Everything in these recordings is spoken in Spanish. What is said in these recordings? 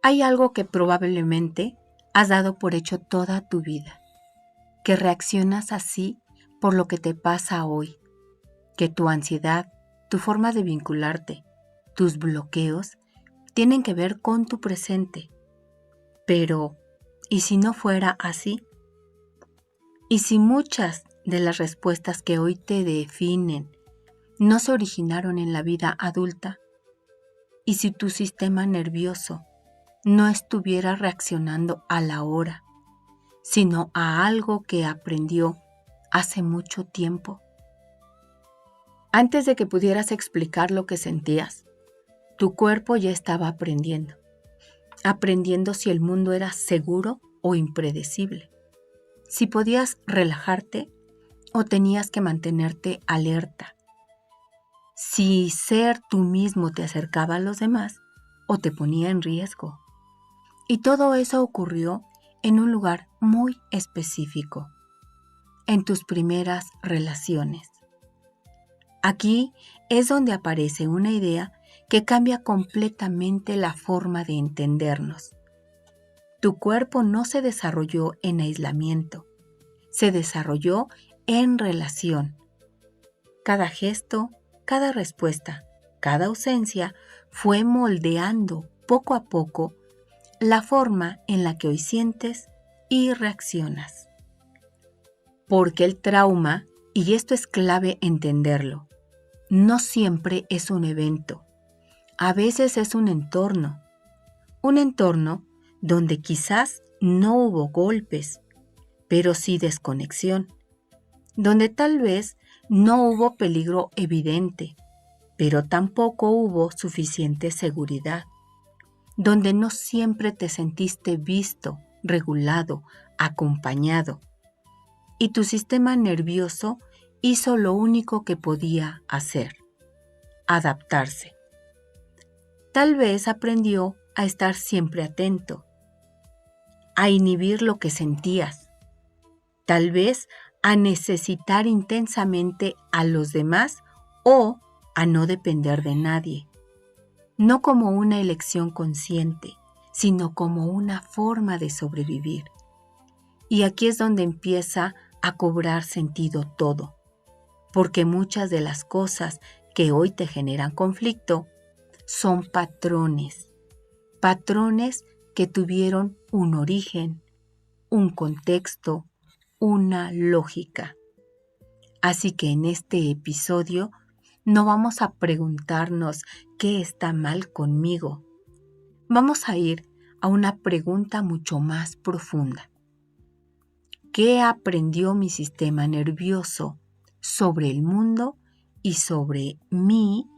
Hay algo que probablemente has dado por hecho toda tu vida, que reaccionas así por lo que te pasa hoy, que tu ansiedad, tu forma de vincularte, tus bloqueos tienen que ver con tu presente. Pero, ¿y si no fuera así? ¿Y si muchas de las respuestas que hoy te definen no se originaron en la vida adulta? ¿Y si tu sistema nervioso no estuviera reaccionando a la hora, sino a algo que aprendió hace mucho tiempo? Antes de que pudieras explicar lo que sentías, tu cuerpo ya estaba aprendiendo si el mundo era seguro o impredecible, si podías relajarte o tenías que mantenerte alerta, si ser tú mismo te acercaba a los demás o te ponía en riesgo. Y todo eso ocurrió en un lugar muy específico, en tus primeras relaciones. Aquí es donde aparece una idea que cambia completamente la forma de entendernos. Tu cuerpo no se desarrolló en aislamiento, se desarrolló en relación. Cada gesto, cada respuesta, cada ausencia fue moldeando poco a poco la forma en la que hoy sientes y reaccionas. Porque el trauma, y esto es clave entenderlo, no siempre es un evento. A veces es un entorno donde quizás no hubo golpes, pero sí desconexión, donde tal vez no hubo peligro evidente, pero tampoco hubo suficiente seguridad, donde no siempre te sentiste visto, regulado, acompañado, y tu sistema nervioso hizo lo único que podía hacer: adaptarse. Tal vez aprendió a estar siempre atento, a inhibir lo que sentías, tal vez a necesitar intensamente a los demás o a no depender de nadie, no como una elección consciente, sino como una forma de sobrevivir. Y aquí es donde empieza a cobrar sentido todo, porque muchas de las cosas que hoy te generan conflicto son patrones que tuvieron un origen, un contexto, una lógica. Así que en este episodio no vamos a preguntarnos qué está mal conmigo. Vamos a ir a una pregunta mucho más profunda. ¿Qué aprendió mi sistema nervioso sobre el mundo y sobre mí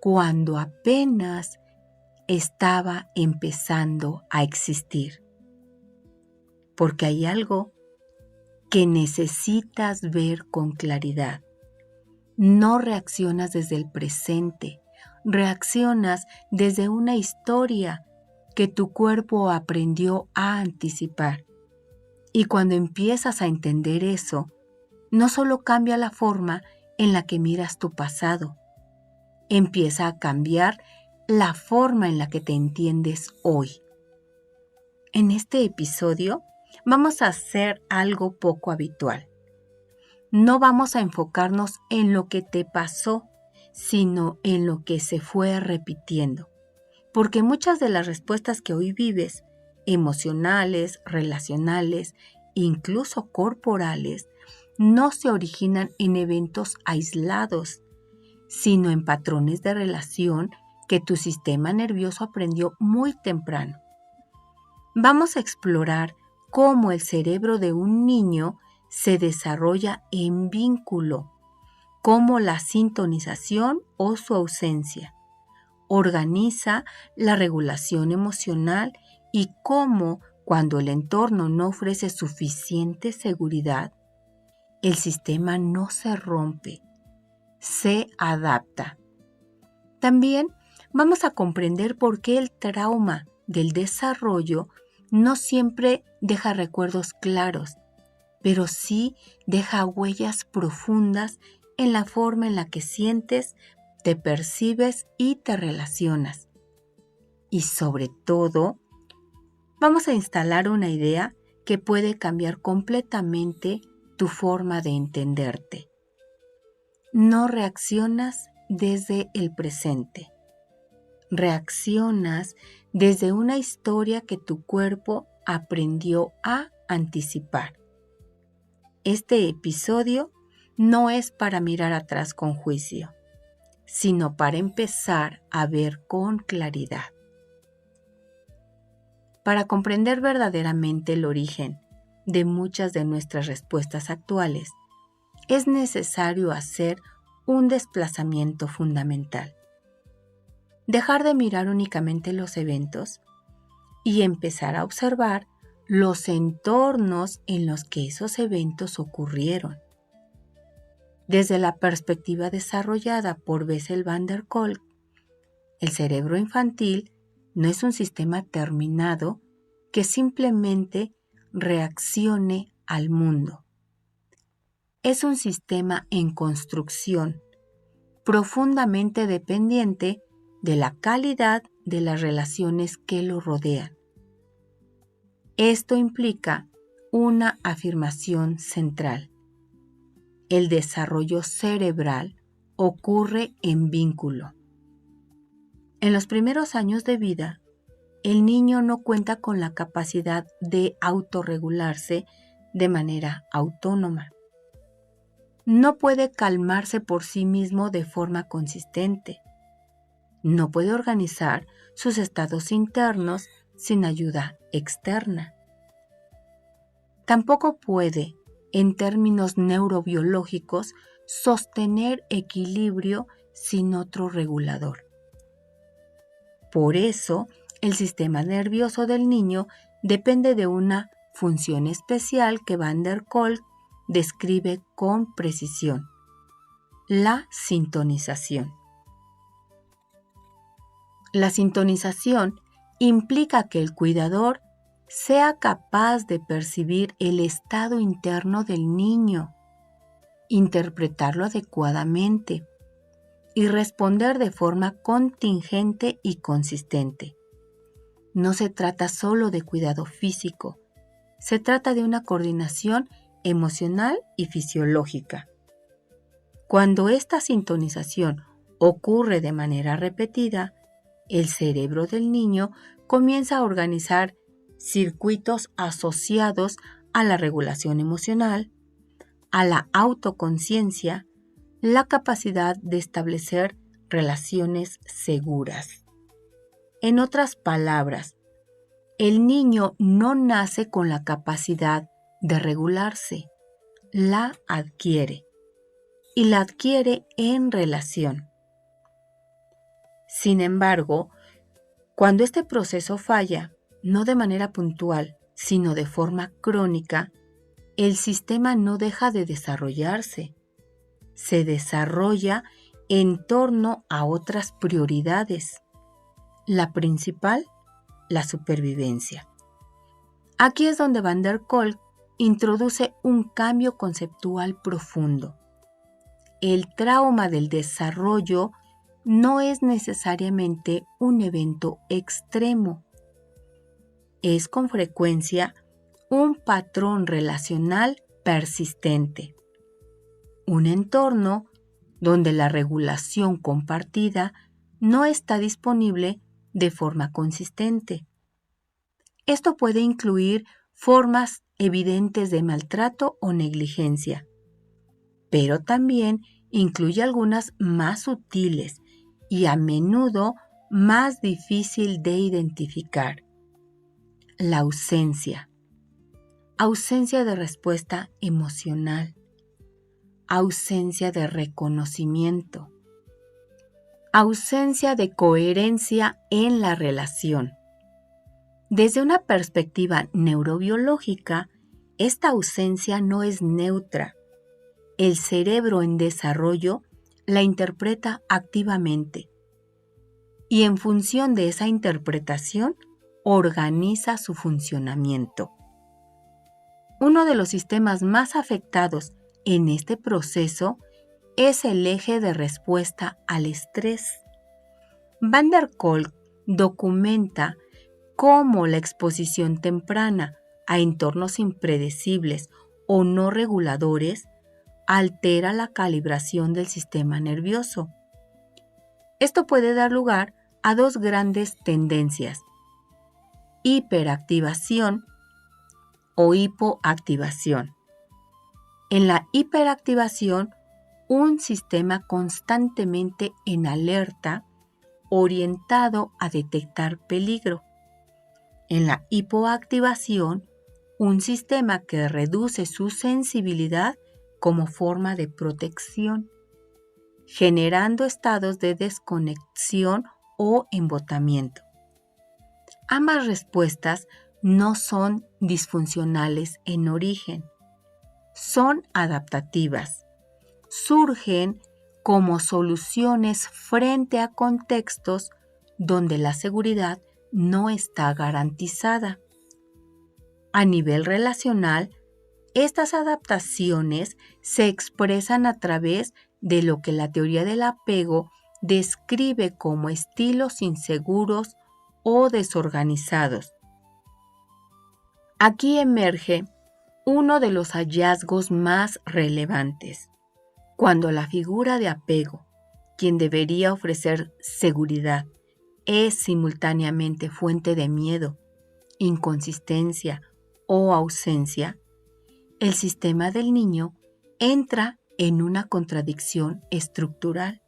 cuando apenas estaba empezando a existir? Porque hay algo que necesitas ver con claridad. No reaccionas desde el presente, reaccionas desde una historia que tu cuerpo aprendió a anticipar. Y cuando empiezas a entender eso, no solo cambia la forma en la que miras tu pasado, empieza a cambiar la forma en la que te entiendes hoy. En este episodio vamos a hacer algo poco habitual. No vamos a enfocarnos en lo que te pasó, sino en lo que se fue repitiendo. Porque muchas de las respuestas que hoy vives, emocionales, relacionales, incluso corporales, no se originan en eventos aislados, sino en patrones de relación que tu sistema nervioso aprendió muy temprano. Vamos a explorar cómo el cerebro de un niño se desarrolla en vínculo, cómo la sintonización o su ausencia organiza la regulación emocional y cómo, cuando el entorno no ofrece suficiente seguridad, el sistema no se rompe, se adapta. También vamos a comprender por qué el trauma del desarrollo no siempre deja recuerdos claros, pero sí deja huellas profundas en la forma en la que sientes, te percibes y te relacionas. Y sobre todo, vamos a instalar una idea que puede cambiar completamente tu forma de entenderte. No reaccionas desde el presente. Reaccionas desde una historia que tu cuerpo aprendió a anticipar. Este episodio no es para mirar atrás con juicio, sino para empezar a ver con claridad. Para comprender verdaderamente el origen de muchas de nuestras respuestas actuales, es necesario hacer un desplazamiento fundamental. Dejar de mirar únicamente los eventos y empezar a observar los entornos en los que esos eventos ocurrieron. Desde la perspectiva desarrollada por Bessel van der Kolk, el cerebro infantil no es un sistema terminado que simplemente reaccione al mundo. Es un sistema en construcción, profundamente dependiente de la calidad de las relaciones que lo rodean. Esto implica una afirmación central. El desarrollo cerebral ocurre en vínculo. En los primeros años de vida, el niño no cuenta con la capacidad de autorregularse de manera autónoma. No puede calmarse por sí mismo de forma consistente. No puede organizar sus estados internos sin ayuda externa. Tampoco puede, en términos neurobiológicos, sostener equilibrio sin otro regulador. Por eso, el sistema nervioso del niño depende de una función especial que van der Kolk describe con precisión: la sintonización. La sintonización implica que el cuidador sea capaz de percibir el estado interno del niño, interpretarlo adecuadamente y responder de forma contingente y consistente. No se trata solo de cuidado físico, se trata de una coordinación emocional y fisiológica. Cuando esta sintonización ocurre de manera repetida, el cerebro del niño comienza a organizar circuitos asociados a la regulación emocional, a la autoconciencia, la capacidad de establecer relaciones seguras. En otras palabras, el niño no nace con la capacidad de regularse, la adquiere, y la adquiere en relación. Sin embargo, cuando este proceso falla, no de manera puntual, sino de forma crónica, el sistema no deja de desarrollarse. Se desarrolla en torno a otras prioridades. La principal, la supervivencia. Aquí es donde van der Kolk introduce un cambio conceptual profundo. El trauma del desarrollo no es necesariamente un evento extremo. Es con frecuencia un patrón relacional persistente. Un entorno donde la regulación compartida no está disponible de forma consistente. Esto puede incluir formas evidentes de maltrato o negligencia, pero también incluye algunas más sutiles y a menudo más difícil de identificar. La ausencia de respuesta emocional, ausencia de reconocimiento, ausencia de coherencia en la relación. Desde una perspectiva neurobiológica, esta ausencia no es neutra. El cerebro en desarrollo la interpreta activamente y en función de esa interpretación organiza su funcionamiento. Uno de los sistemas más afectados en este proceso es el eje de respuesta al estrés. Van der Kolk documenta cómo la exposición temprana a entornos impredecibles o no reguladores altera la calibración del sistema nervioso. Esto puede dar lugar a dos grandes tendencias: hiperactivación o hipoactivación. En la hiperactivación, un sistema constantemente en alerta, orientado a detectar peligro. En la hipoactivación, un sistema que reduce su sensibilidad como forma de protección, generando estados de desconexión o embotamiento. Ambas respuestas no son disfuncionales en origen, son adaptativas. Surgen como soluciones frente a contextos donde la seguridad no está garantizada. A nivel relacional, estas adaptaciones se expresan a través de lo que la teoría del apego describe como estilos inseguros o desorganizados. Aquí emerge uno de los hallazgos más relevantes. Cuando la figura de apego, quien debería ofrecer seguridad, es simultáneamente fuente de miedo, inconsistencia o ausencia, el sistema del niño entra en una contradicción estructural.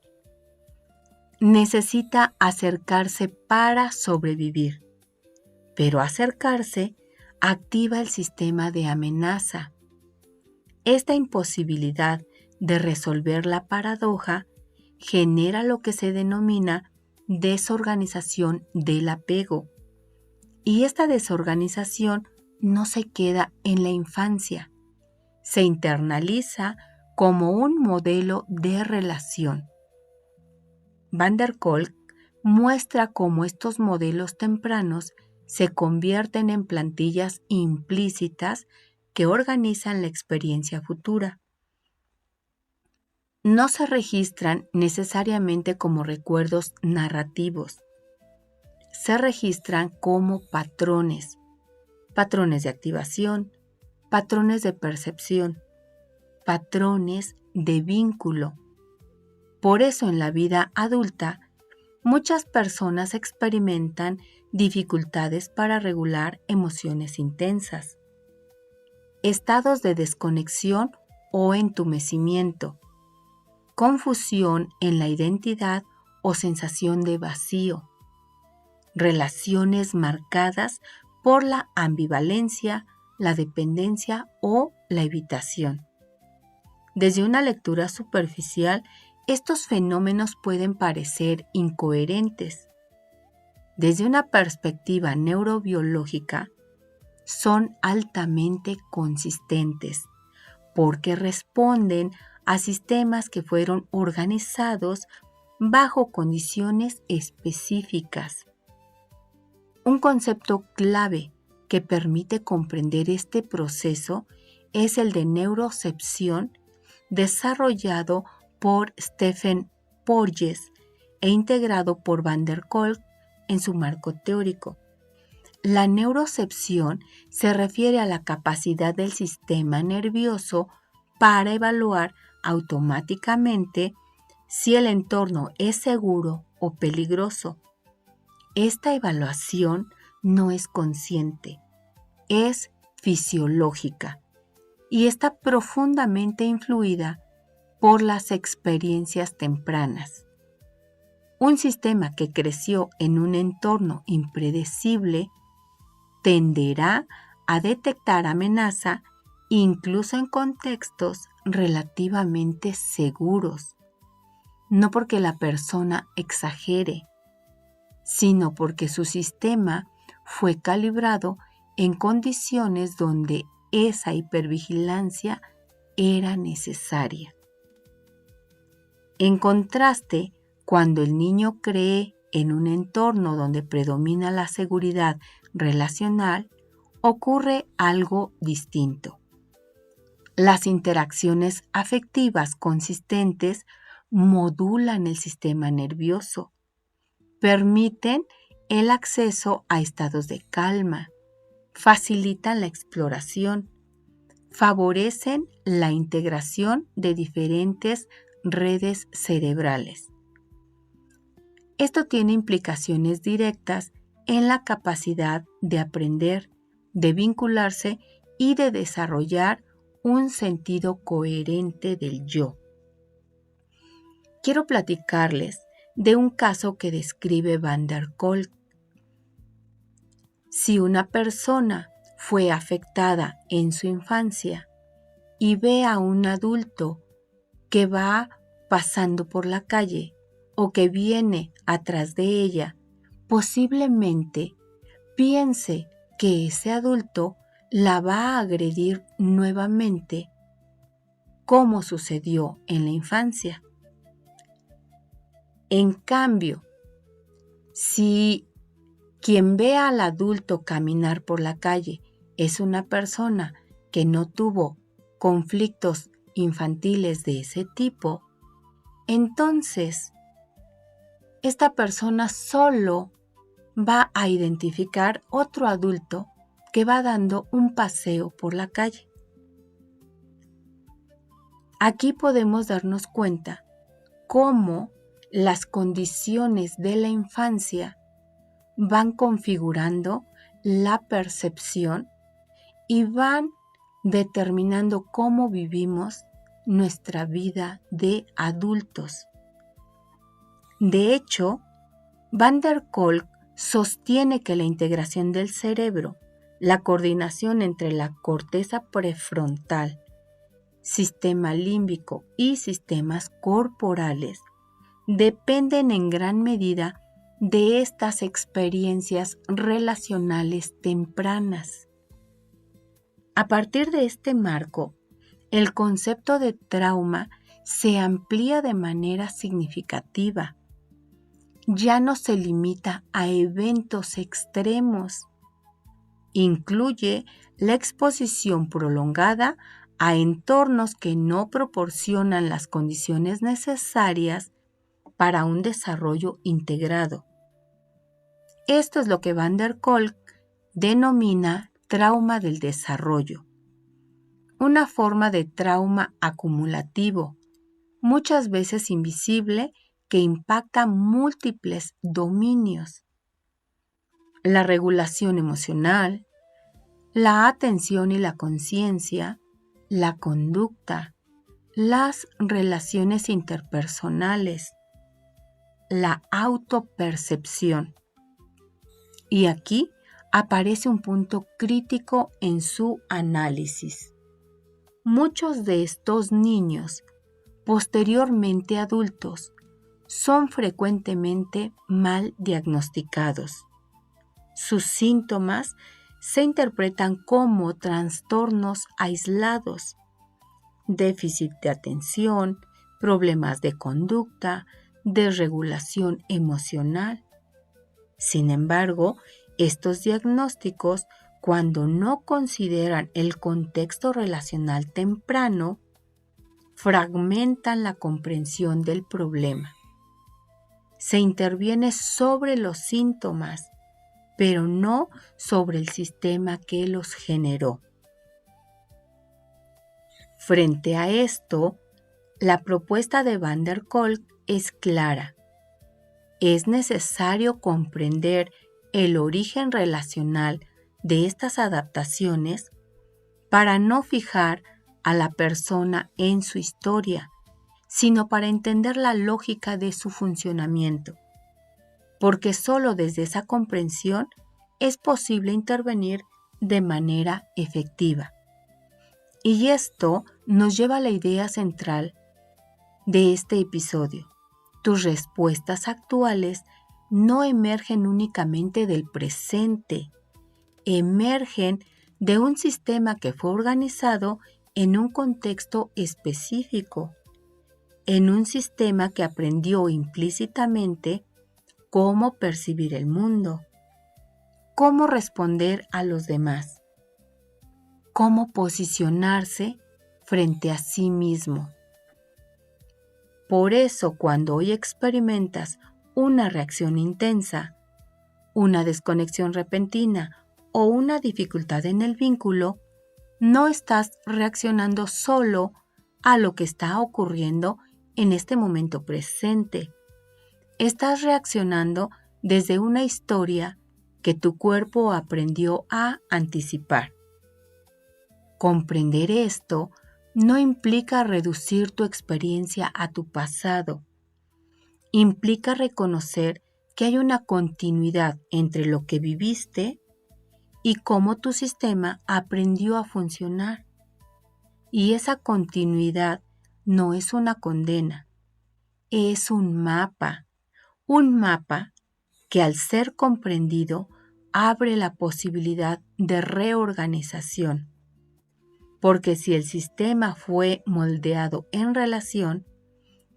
Necesita acercarse para sobrevivir, pero acercarse activa el sistema de amenaza. Esta imposibilidad de resolver la paradoja genera lo que se denomina desorganización del apego. Y esta desorganización no se queda en la infancia, se internaliza como un modelo de relación. Van der Kolk muestra cómo estos modelos tempranos se convierten en plantillas implícitas que organizan la experiencia futura. No se registran necesariamente como recuerdos narrativos, se registran como patrones de activación, patrones de percepción, patrones de vínculo. Por eso en la vida adulta, muchas personas experimentan dificultades para regular emociones intensas, estados de desconexión o entumecimiento, confusión en la identidad o sensación de vacío, relaciones marcadas por la ambivalencia, la dependencia o la evitación. Desde una lectura superficial, estos fenómenos pueden parecer incoherentes. Desde una perspectiva neurobiológica, son altamente consistentes porque responden a sistemas que fueron organizados bajo condiciones específicas. Un concepto clave que permite comprender este proceso es el de neurocepción, desarrollado por Stephen Porges e integrado por Van der Kolk en su marco teórico. La neurocepción se refiere a la capacidad del sistema nervioso para evaluar automáticamente si el entorno es seguro o peligroso. Esta evaluación no es consciente, es fisiológica y está profundamente influida por las experiencias tempranas. Un sistema que creció en un entorno impredecible tenderá a detectar amenaza incluso en contextos relativamente seguros, no porque la persona exagere, sino porque su sistema fue calibrado en condiciones donde esa hipervigilancia era necesaria. En contraste, cuando el niño cree en un entorno donde predomina la seguridad relacional, ocurre algo distinto. Las interacciones afectivas consistentes modulan el sistema nervioso, permiten el acceso a estados de calma, facilitan la exploración, favorecen la integración de diferentes redes cerebrales. Esto tiene implicaciones directas en la capacidad de aprender, de vincularse y de desarrollar un sentido coherente del yo. Quiero platicarles de un caso que describe Van der Kolk. Si una persona fue afectada en su infancia y ve a un adulto que va pasando por la calle o que viene atrás de ella, posiblemente piense que ese adulto la va a agredir nuevamente, como sucedió en la infancia. En cambio, si quien ve al adulto caminar por la calle es una persona que no tuvo conflictos infantiles de ese tipo, entonces esta persona solo va a identificar otro adulto que va dando un paseo por la calle. Aquí podemos darnos cuenta cómo las condiciones de la infancia van configurando la percepción y van determinando cómo vivimos nuestra vida de adultos. De hecho, Van der Kolk sostiene que la integración del cerebro, la coordinación entre la corteza prefrontal, sistema límbico y sistemas corporales dependen en gran medida de estas experiencias relacionales tempranas. A partir de este marco, el concepto de trauma se amplía de manera significativa. Ya no se limita a eventos extremos. Incluye la exposición prolongada a entornos que no proporcionan las condiciones necesarias para un desarrollo integrado. Esto es lo que Van der Kolk denomina trauma del desarrollo, una forma de trauma acumulativo, muchas veces invisible, que impacta múltiples dominios: la regulación emocional, la atención y la conciencia, la conducta, las relaciones interpersonales, la autopercepción. Y aquí aparece un punto crítico en su análisis. Muchos de estos niños, posteriormente adultos, son frecuentemente mal diagnosticados. Sus síntomas se interpretan como trastornos aislados, déficit de atención, problemas de conducta, desregulación emocional. Sin embargo, estos diagnósticos, cuando no consideran el contexto relacional temprano, fragmentan la comprensión del problema. Se interviene sobre los síntomas, pero no sobre el sistema que los generó. Frente a esto, la propuesta de Van der Kolk es clara. Es necesario comprender el origen relacional de estas adaptaciones para no fijar a la persona en su historia, sino para entender la lógica de su funcionamiento, porque solo desde esa comprensión es posible intervenir de manera efectiva. Y esto nos lleva a la idea central de este episodio. Tus respuestas actuales no emergen únicamente del presente, emergen de un sistema que fue organizado en un contexto específico, en un sistema que aprendió implícitamente cómo percibir el mundo, cómo responder a los demás, cómo posicionarse frente a sí mismo. Por eso, cuando hoy experimentas una reacción intensa, una desconexión repentina o una dificultad en el vínculo, no estás reaccionando solo a lo que está ocurriendo en este momento presente. Estás reaccionando desde una historia que tu cuerpo aprendió a anticipar. Comprender esto no implica reducir tu experiencia a tu pasado. Implica reconocer que hay una continuidad entre lo que viviste y cómo tu sistema aprendió a funcionar. Y esa continuidad no es una condena, es un mapa que al ser comprendido abre la posibilidad de reorganización. Porque si el sistema fue moldeado en relación,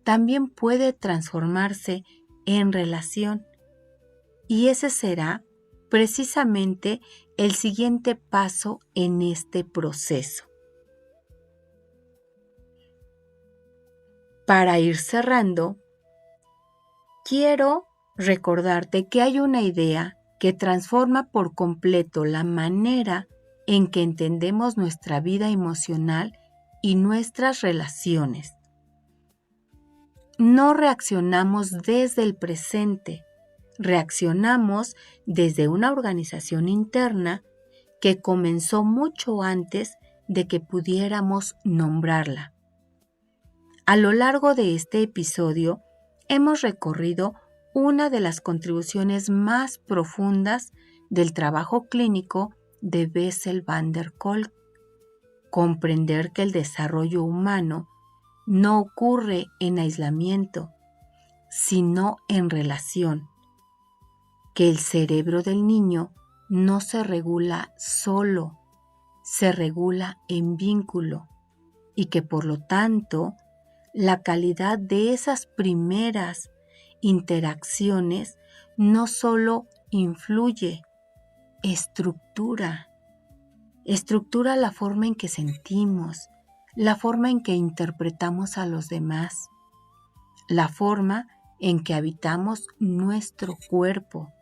también puede transformarse en relación. Y ese será precisamente el siguiente paso en este proceso. Para ir cerrando, quiero recordarte que hay una idea que transforma por completo la manera en que entendemos nuestra vida emocional y nuestras relaciones. No reaccionamos desde el presente, reaccionamos desde una organización interna que comenzó mucho antes de que pudiéramos nombrarla. A lo largo de este episodio hemos recorrido una de las contribuciones más profundas del trabajo clínico de Bessel van der Kolk: comprender que el desarrollo humano no ocurre en aislamiento, sino en relación, que el cerebro del niño no se regula solo, se regula en vínculo y que por lo tanto la calidad de esas primeras interacciones no solo influye, estructura la forma en que sentimos, la forma en que interpretamos a los demás, la forma en que habitamos nuestro cuerpo.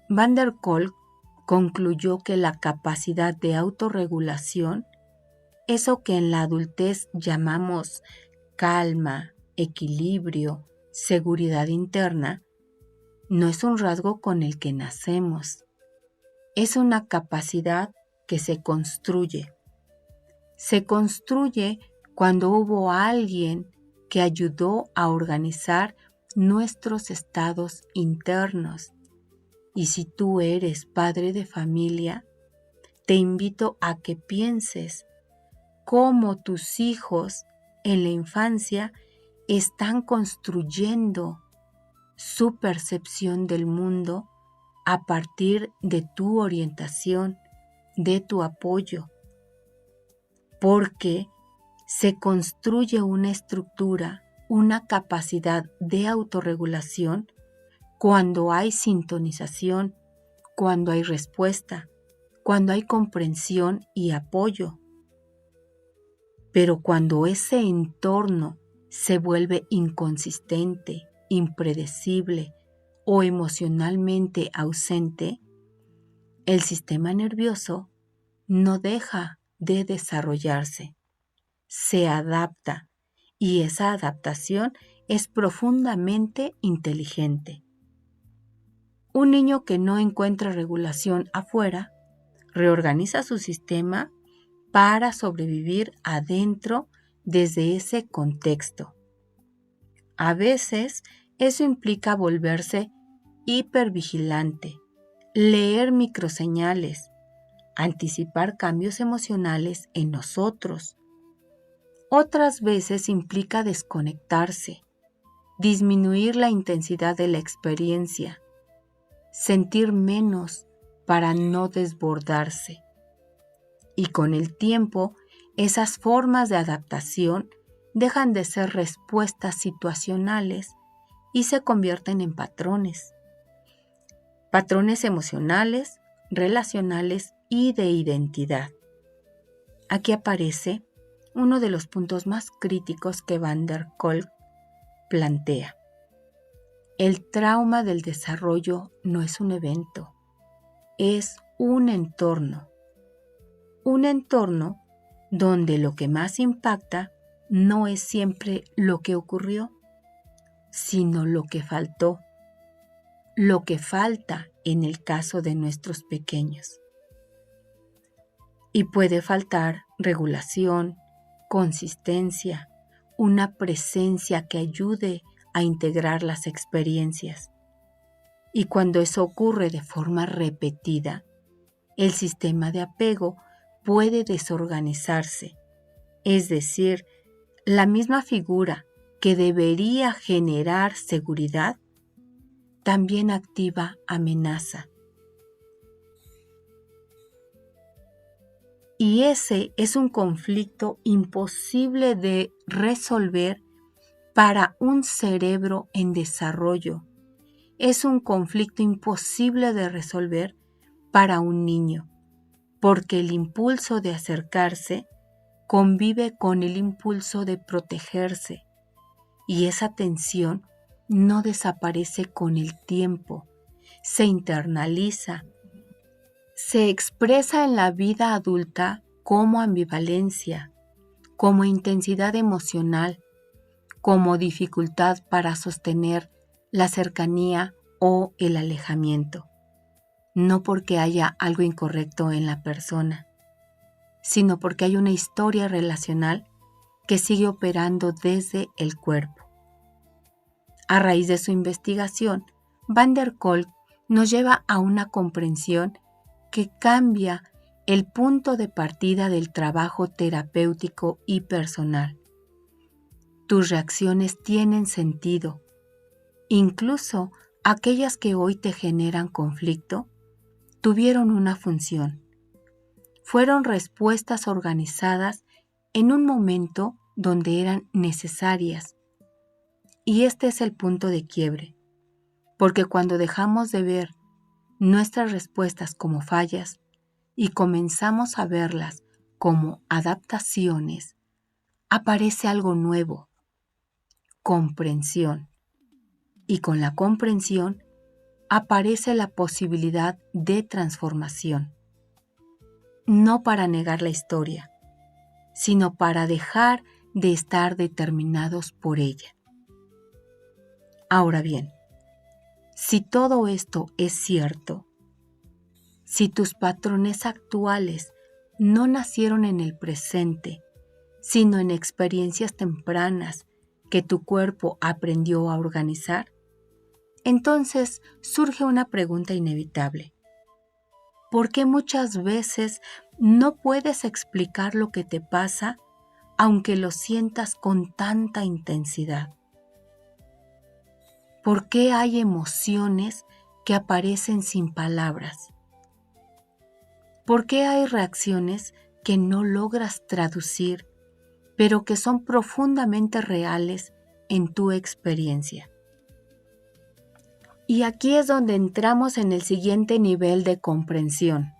Van der Kolk concluyó que la capacidad de autorregulación, eso que en la adultez llamamos calma, equilibrio, seguridad interna, no es un rasgo con el que nacemos. Es una capacidad que se construye. Se construye cuando hubo alguien que ayudó a organizar nuestros estados internos. Y si tú eres padre de familia, te invito a que pienses cómo tus hijos en la infancia están construyendo su percepción del mundo a partir de tu orientación, de tu apoyo, porque se construye una estructura, una capacidad de autorregulación cuando hay sintonización, cuando hay respuesta, cuando hay comprensión y apoyo. Pero cuando ese entorno se vuelve inconsistente, impredecible o emocionalmente ausente, el sistema nervioso no deja de desarrollarse, se adapta y esa adaptación es profundamente inteligente. Un niño que no encuentra regulación afuera reorganiza su sistema para sobrevivir adentro desde ese contexto. A veces eso implica volverse hipervigilante, leer microseñales, anticipar cambios emocionales en nosotros. Otras veces implica desconectarse, disminuir la intensidad de la experiencia, sentir menos para no desbordarse. Y con el tiempo, esas formas de adaptación dejan de ser respuestas situacionales y se convierten en patrones. Patrones emocionales, relacionales y de identidad. Aquí aparece uno de los puntos más críticos que Van der Kolk plantea. El trauma del desarrollo no es un evento, es un entorno. Un entorno donde lo que más impacta no es siempre lo que ocurrió, sino lo que faltó, lo que falta en el caso de nuestros pequeños. Y puede faltar regulación, consistencia, una presencia que ayude a integrar las experiencias. Y cuando eso ocurre de forma repetida, el sistema de apego puede desorganizarse, es decir, la misma figura que debería generar seguridad también activa amenaza. Y ese es un conflicto imposible de resolver para un cerebro en desarrollo. Es un conflicto imposible de resolver para un niño, porque el impulso de acercarse convive con el impulso de protegerse, y esa tensión no desaparece con el tiempo, se internaliza, se expresa en la vida adulta como ambivalencia, como intensidad emocional, como dificultad para sostener la cercanía o el alejamiento. No porque haya algo incorrecto en la persona, sino porque hay una historia relacional que sigue operando desde el cuerpo. A raíz de su investigación, Van der Kolk nos lleva a una comprensión que cambia el punto de partida del trabajo terapéutico y personal. Tus reacciones tienen sentido, incluso aquellas que hoy te generan conflicto, tuvieron una función. Fueron respuestas organizadas en un momento donde eran necesarias. Y este es el punto de quiebre, porque cuando dejamos de ver nuestras respuestas como fallas y comenzamos a verlas como adaptaciones, aparece algo nuevo, comprensión. Y con la comprensión aparece la posibilidad de transformación. No para negar la historia, sino para dejar de estar determinados por ella. Ahora bien, si todo esto es cierto, si tus patrones actuales no nacieron en el presente, sino en experiencias tempranas que tu cuerpo aprendió a organizar, entonces surge una pregunta inevitable. ¿Por qué muchas veces no puedes explicar lo que te pasa aunque lo sientas con tanta intensidad? ¿Por qué hay emociones que aparecen sin palabras? ¿Por qué hay reacciones que no logras traducir, pero que son profundamente reales en tu experiencia? Y aquí es donde entramos en el siguiente nivel de comprensión,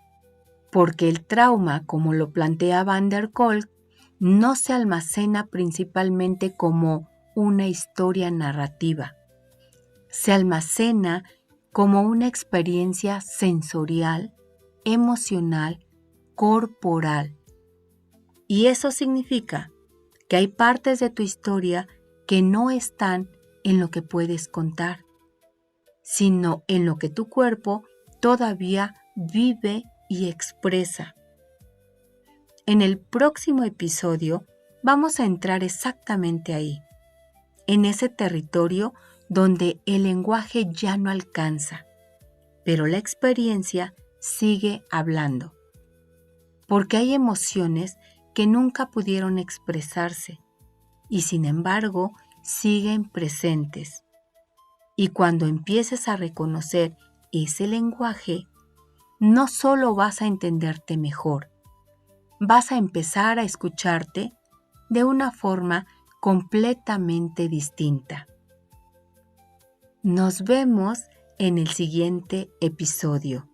porque el trauma, como lo plantea Van der Kolk, no se almacena principalmente como una historia narrativa. Se almacena como una experiencia sensorial, emocional, corporal. Y eso significa que hay partes de tu historia que no están en lo que puedes contar, sino en lo que tu cuerpo todavía vive y expresa. En el próximo episodio vamos a entrar exactamente ahí, en ese territorio donde el lenguaje ya no alcanza, pero la experiencia sigue hablando. Porque hay emociones que nunca pudieron expresarse y sin embargo siguen presentes. Y cuando empieces a reconocer ese lenguaje, no solo vas a entenderte mejor, vas a empezar a escucharte de una forma completamente distinta. Nos vemos en el siguiente episodio.